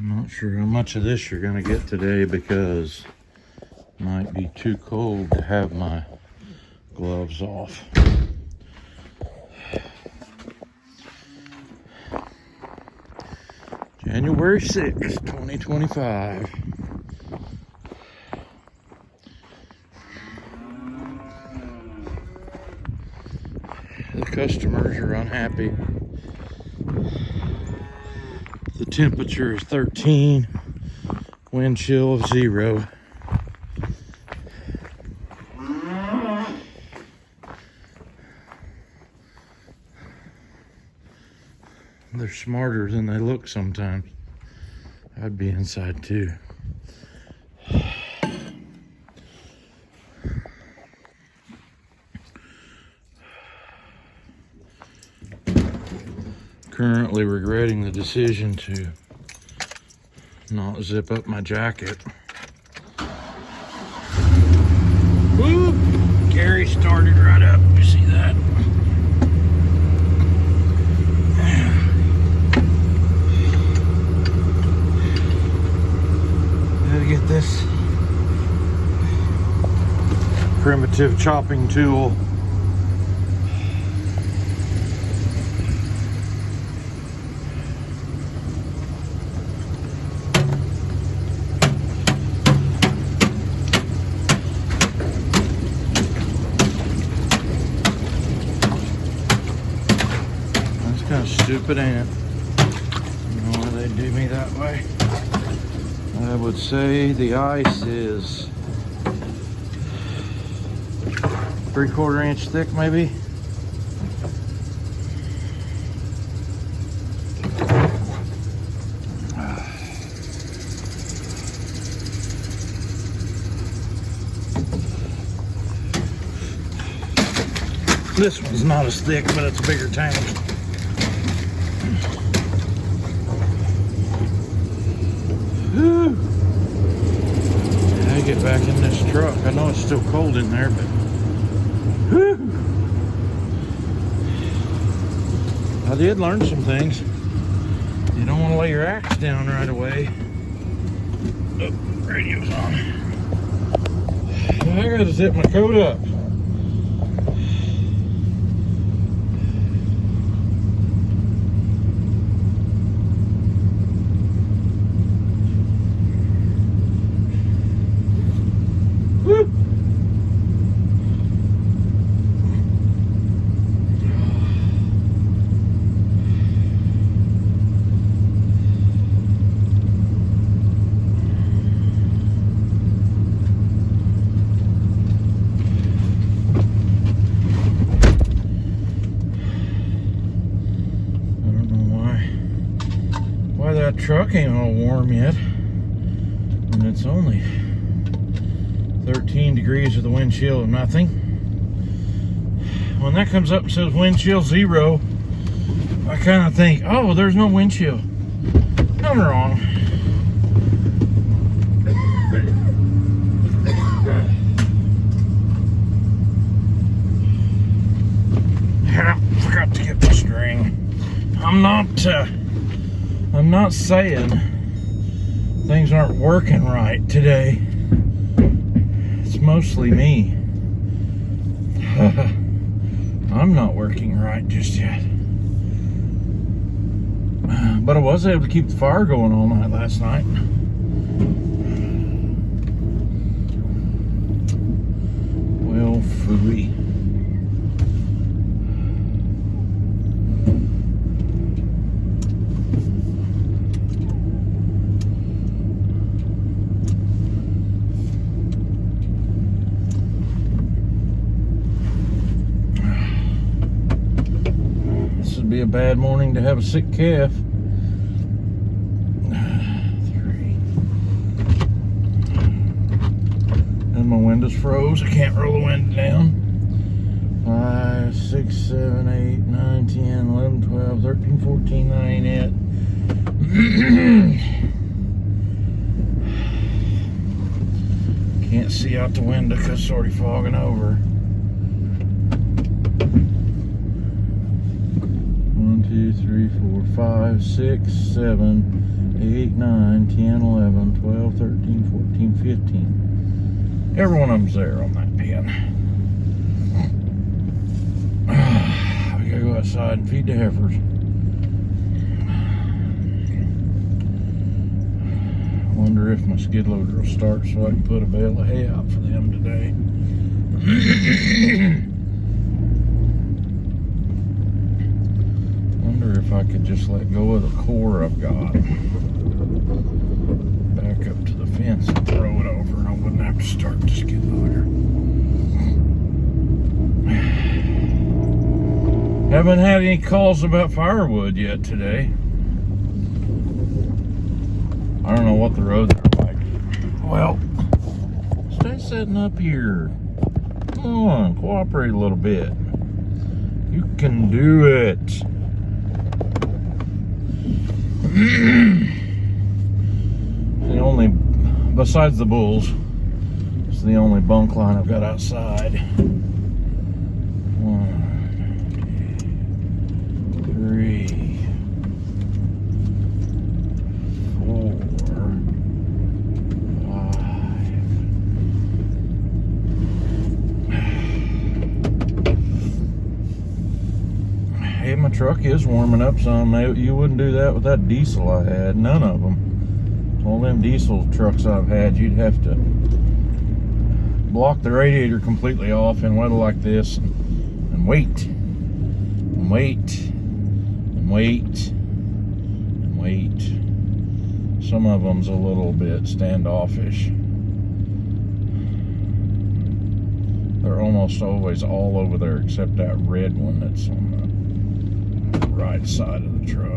I'm not sure how much of this you're gonna get today because it might be too cold to have my gloves off. January 6th, 2025. The customers are unhappy. The temperature is 13, wind chill of 0. They're smarter than they look sometimes. I'd be inside too. Currently regretting the decision to not zip up my jacket. Whoop! Gary started right up. You see that? Gotta get this primitive chopping tool. Kind of stupid, ain't it? You know why they do me that way? I would say the ice is 3/4 inch thick, maybe. This one's not as thick, but it's a bigger tank. Whew. I get back in this truck. I know it's still cold in there, but whew. I did learn some things. You don't want to lay your axe down right away. Oh, radio's on. I gotta zip my coat up. That truck ain't all warm yet, and it's only 13 degrees with the wind chill and nothing. When that comes up and says wind chill 0, I kind of think, oh, there's no wind chill. I'm wrong. I forgot to get the string. I'm not saying things aren't working right today. It's mostly me. I'm not working right just yet. But I was able to keep the fire going all night last night. Well, phooey. Be a bad morning to have a sick calf. 3. And my windows froze. I can't roll the window down. 5, 6, 7, 8, 9, 10, 11, 12, 13, 14. That ain't it. Can't see out the window because it's already fogging over. 1, 2, 3. 3, 4, 5, 6, 7, 8, 9, 10, 11, 12, 13, 14, 15. Every one of them's there on that pen. We gotta go outside and feed the heifers. Wonder if my skid loader will start so I can put a bale of hay out for them today. Wonder if I could just let go of the core I've got, back up to the fence and throw it over, and I wouldn't have to start the skid loader. Haven't had any calls about firewood yet today. I don't know what the roads are like. Well, stay sitting up here. Come on, cooperate a little bit. You can do it. The only, besides the bulls, it's the only bunk line I've got outside. 1, 2, 3, 4, 5. Hey, my truck is warming up some. You wouldn't do that with that diesel I had. None of them. All them diesel trucks I've had, you'd have to block the radiator completely off in weather like this and wait and wait and wait and wait. Some of them's a little bit standoffish. They're almost always all over there except that red one that's on the right side of the truck.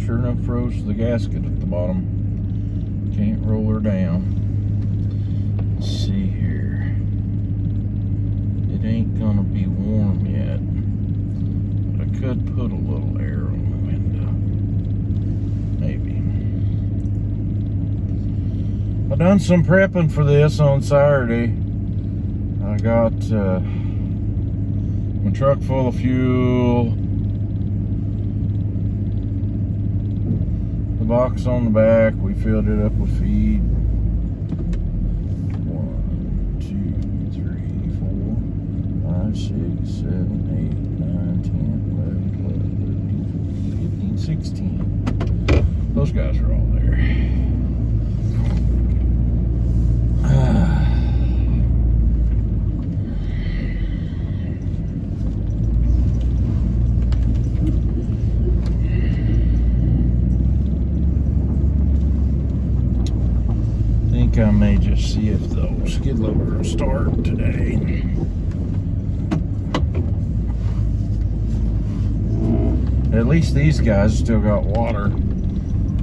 Sure enough froze to the gasket at the bottom. Can't roll her down. Let's see here. It ain't gonna be warm yet. But I could put a little air on the window. Maybe. I done some prepping for this on Saturday. I got my truck full of fuel. The box on the back, we filled it up with feed. 1, 2, 3, 4, 5, 6, 7, 8, 9, 10, 11, 12, 13, 14, 15, 16. Those guys are all there. I may just see if the skid loader will start today. At least these guys still got water,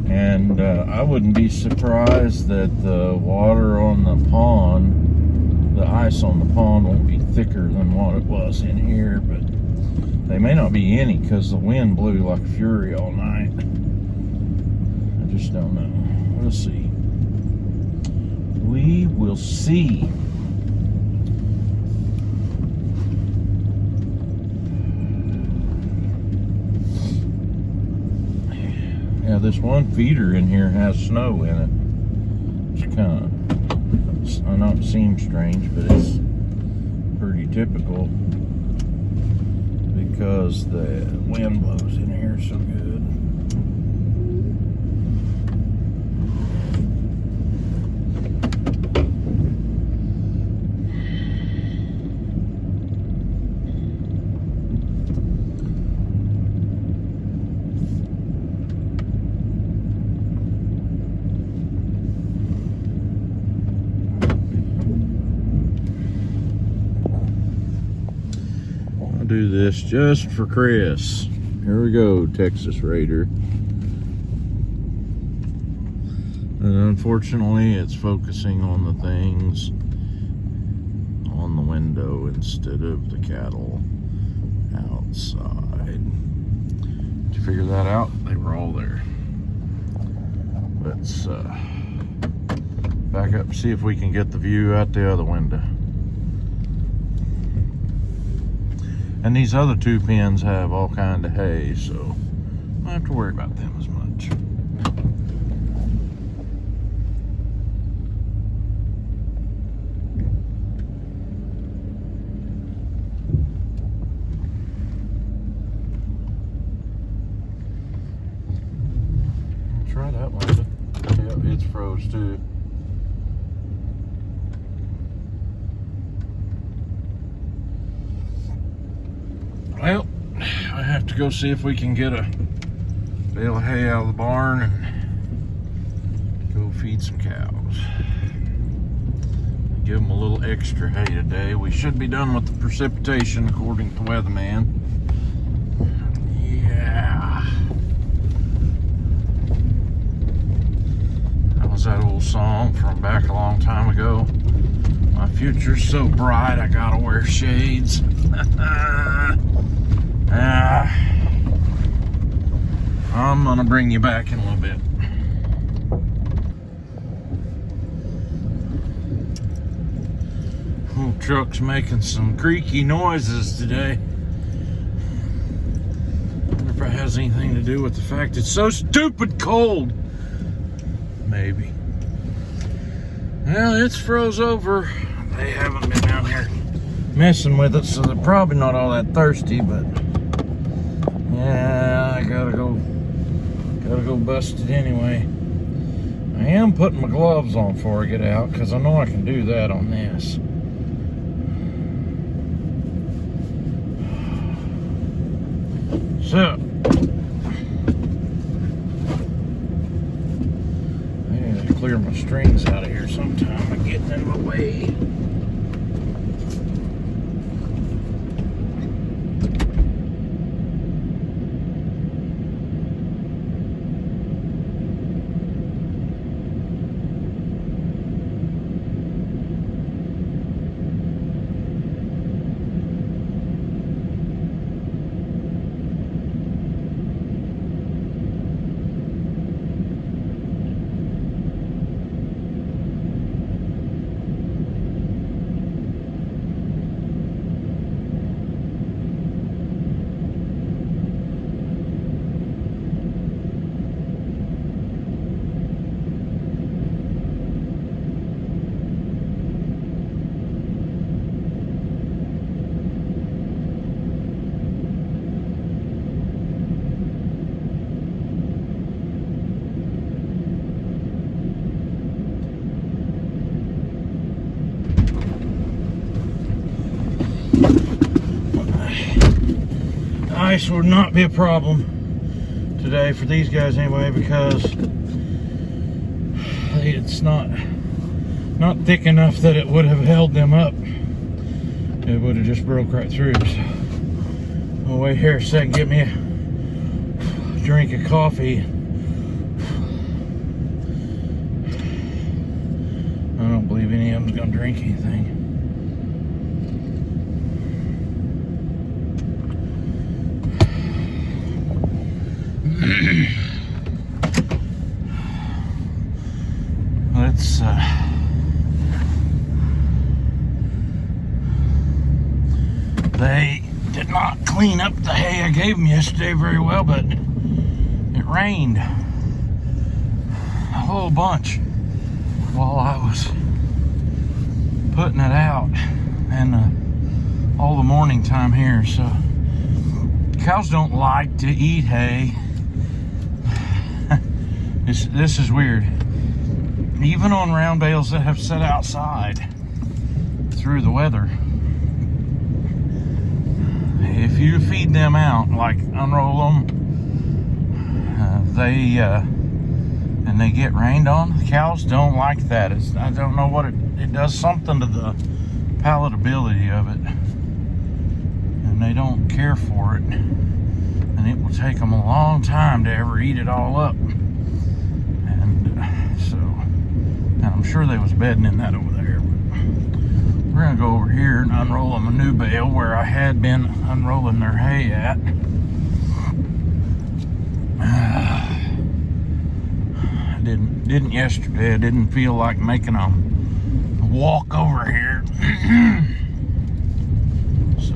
and I wouldn't be surprised that the water on the pond, the ice on the pond, won't be thicker than what it was in here, but they may not be any because the wind blew like fury all night. I just don't know. We'll see. We will see. Yeah, this one feeder in here has snow in it. It's kind of, I know it seems strange, but it's pretty typical because the wind blows in here so good. Do this just for Chris. Here we go, Texas Raider. And unfortunately, it's focusing on the things on the window instead of the cattle outside. Did you figure that out? They were all there. Let's Back up and see if we can get the view out the other window. And these other two pens have all kind of hay, so I don't have to worry about them as much. Try that window. Yeah, it's froze too. Well, I have to go see if we can get a bale of hay out of the barn and go feed some cows. Give them a little extra hay today. We should be done with the precipitation according to the weatherman. Yeah. That was that old song from back a long time ago. My future's so bright I gotta wear shades. I'm gonna bring you back in a little bit. Oh, truck's making some creaky noises today. Wonder if it has anything to do with the fact it's so stupid cold. Maybe. Well, it's froze over. They haven't been out here messing with it, so they're probably not all that thirsty, but yeah, I gotta go bust it anyway. I am putting my gloves on before I get out, because I know I can do that on this. So I gotta clear my strings out of here sometime and get in my way. Ice would not be a problem today for these guys anyway, because it's not thick enough that it would have held them up. It would have just broke right through. So I'll wait here a second, get me a drink of coffee. I don't believe any of them's gonna drink anything. Let's they did not clean up the hay I gave them yesterday very well, but it rained a whole bunch while I was putting it out, and all the morning time here. So cows don't like to eat hay. This is weird. Even on round bales that have set outside through the weather, if you feed them out, like unroll them, and they get rained on, the cows don't like that. I don't know what it does, something to the palatability of it, and they don't care for it, and it will take them a long time to ever eat it all up. And I'm sure they was bedding in that over there. But we're gonna go over here and unroll them a new bale where I had been unrolling their hay at. Didn't yesterday. I didn't feel like making a walk over here. So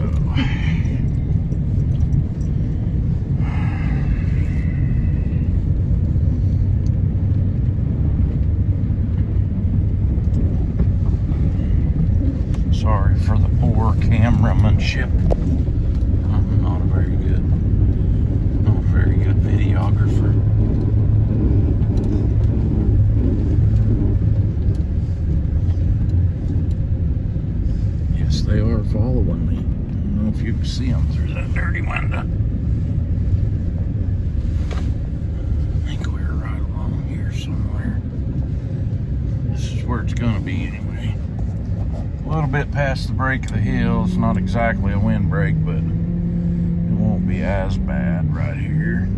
sorry for the poor cameramanship. I'm not a very good videographer. Yes, they are following me. I don't know if you can see them through that dirty window. I think we're right along here somewhere. This is where it's gonna be anyway. A little bit past the break of the hill. It's not exactly a windbreak, but it won't be as bad right here.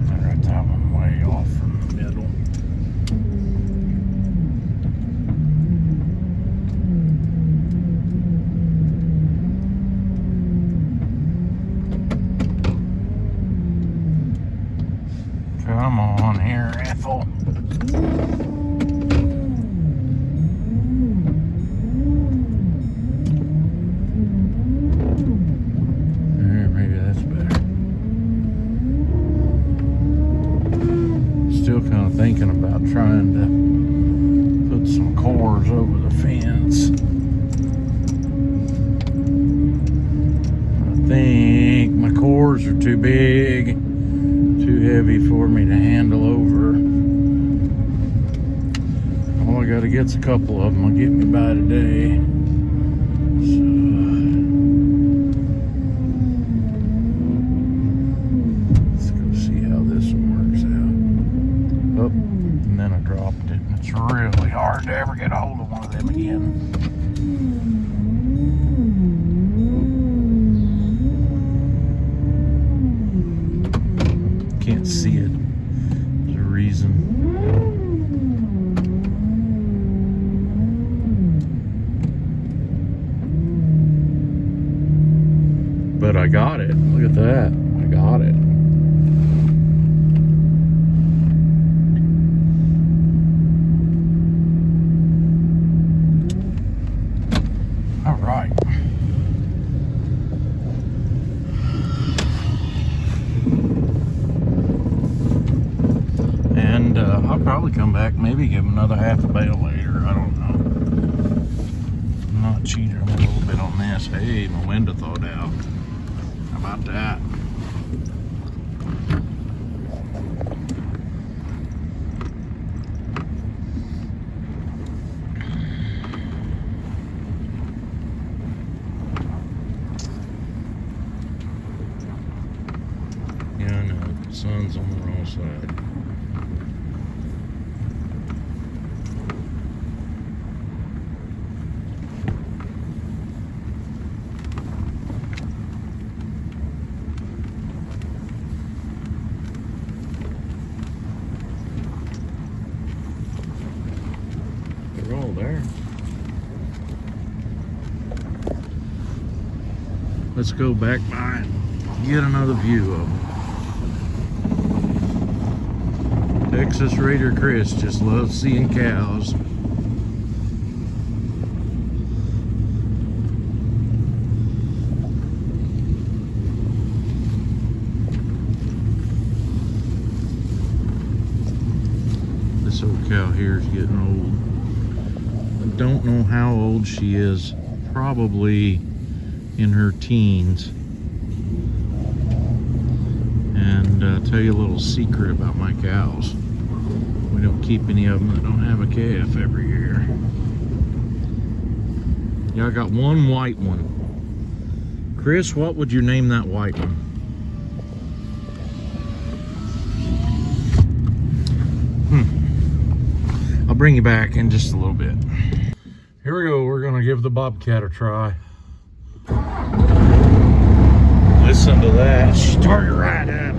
I got that one way off from the middle. Come on here, Ethel. There, maybe that's better. Still kind of thinking about trying to put some cores over the fence. I think my cores are too big. Too heavy for me to handle over. All I gotta get's a couple of them. Will get me by today. So, let's go see how this one works out. Oh, and then I dropped it. It's really hard to ever get a hold of one of them again. Can't see it. There's a reason. But I got it. Look at that. I got it. All right. And I'll probably come back, maybe give him another half a bale later. I don't know. I'm not cheating a little bit on this. Hey, my window thawed out. How about that? Yeah, I know. The sun's on the wrong side. They're all there. Let's go back by and get another view of them. Texas Raider Chris just loves seeing cows. This old cow here is getting old. I don't know how old she is. Probably in her teens. And tell you a little secret about my cows. We don't keep any of them that don't have a calf every year. Yeah, I got one white one. Chris, what would you name that white one? I'll bring you back in just a little bit. Here we go. We're going to give the bobcat a try. Listen to that. Start right up.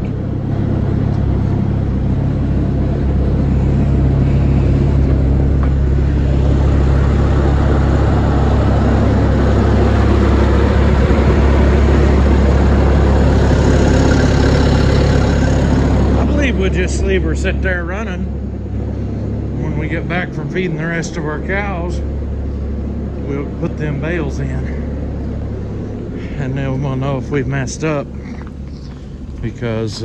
just leave her sit there running. When we get back from feeding the rest of our cows, we'll put them bales in, and then we'll know if we've messed up, because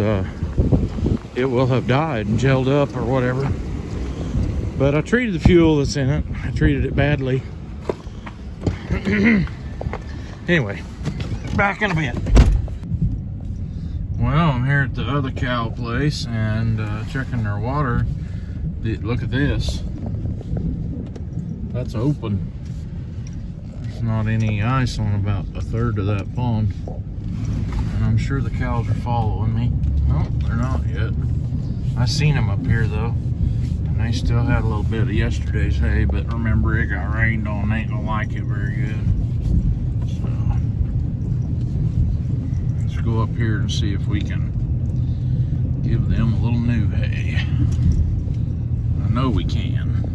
it will have died and gelled up or whatever. But I treated the fuel that's in it. I treated it badly. Anyway, back in a bit. Well, I'm here at the other cow place and checking their water. Look at this. That's open. There's not any ice on about a third of that pond. And I'm sure the cows are following me. No, they're not yet. I seen them up here though. And they still had a little bit of yesterday's hay, but remember it got rained on. They ain't gonna like it very good. So let's go up here and see if we can give them a little new hay. I know we can.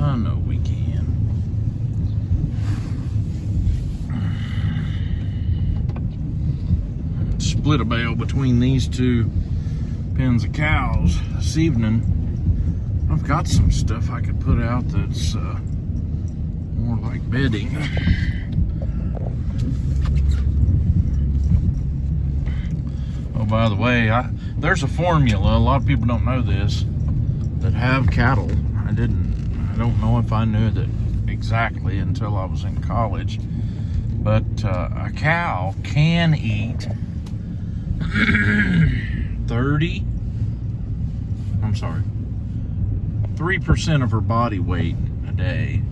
I know we can. Split a bale between these two pens of cows this evening. I've got some stuff I could put out that's more like bedding. Oh, by the way, there's a formula. A lot of people don't know this that have cattle. I don't know if I knew that exactly until I was in college. But a cow can eat 3% of her body weight a day.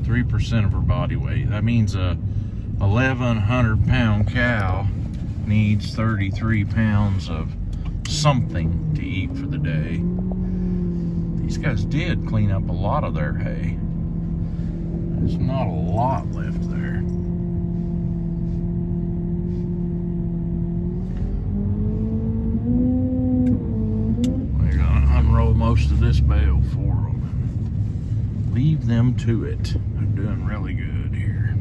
3% of her body weight. That means a 1,100 pound cow needs 33 pounds of something to eat for the day. These guys did clean up a lot of their hay. There's not a lot left there. We're gonna unroll most of this bale for them and leave them to it. They're doing really good here.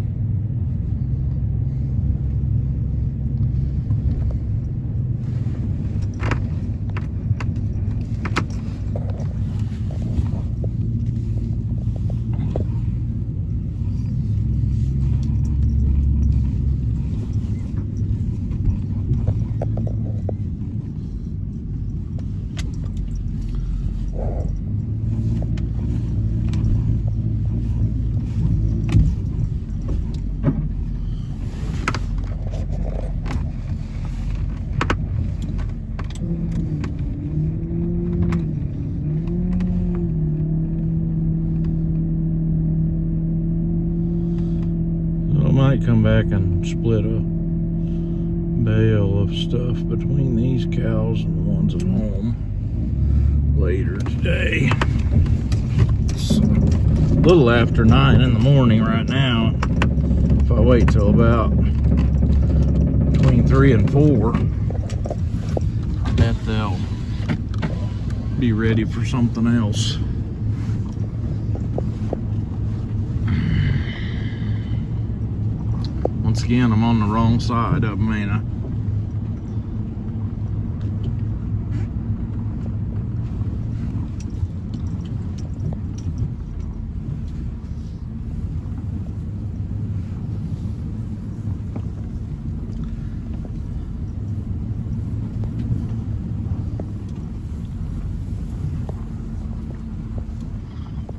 Might come back and split a bale of stuff between these cows and the ones at home later today. It's a little after 9 in the morning right now. If I wait till about between 3 and 4, I bet they'll be ready for something else. Once again, I'm on the wrong side of them, ain't I?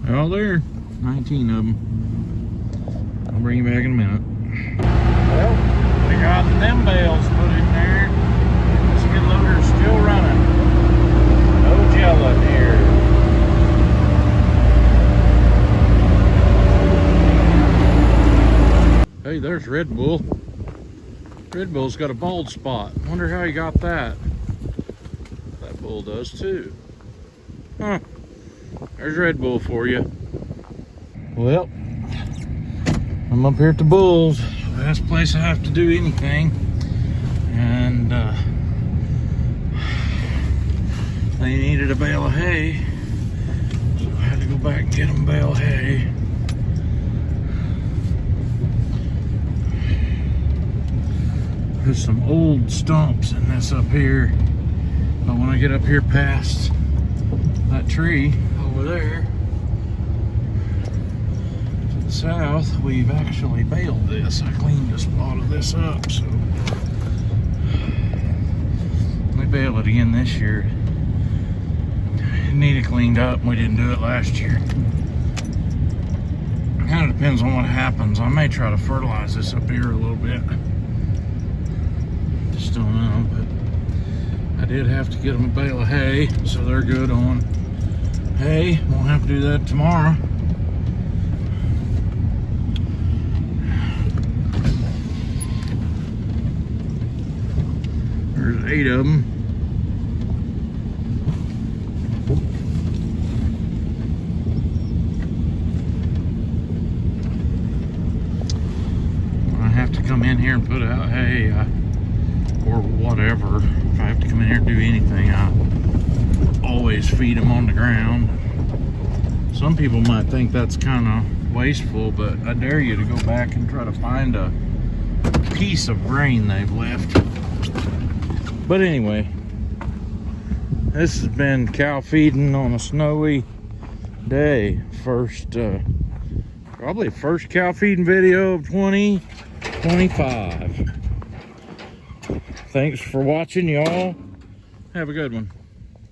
They're all there. 19 of them. I'll bring you back in a minute. Well, we got them bales put in there. Skid loader's still running. No gelling here. Hey, there's Red Bull. Red Bull's got a bald spot. Wonder how he got that. That bull does too. Huh. There's Red Bull for you. Well, I'm up here at the bulls. Best place I have to do anything, and they needed a bale of hay, so I had to go back and get them a bale of hay. There's some old stumps in this up here. But when I get up here past that tree over there to the south, we've actually baled this. I cleaned a spot of this up, so we bale it again this year. It needed cleaned up. We didn't do it last year. Kind of depends on what happens. I may try to fertilize this up here a little bit. Just don't know, but I did have to get them a bale of hay, so they're good on hay. Won't have to do that tomorrow. There's 8 of them. When I have to come in here and put out hay, or whatever, if I have to come in here and do anything, I always feed them on the ground. Some people might think that's kind of wasteful, but I dare you to go back and try to find a piece of grain they've left. But anyway, this has been cow feeding on a snowy day. Probably first cow feeding video of 2025. Thanks for watching, y'all. Have a good one.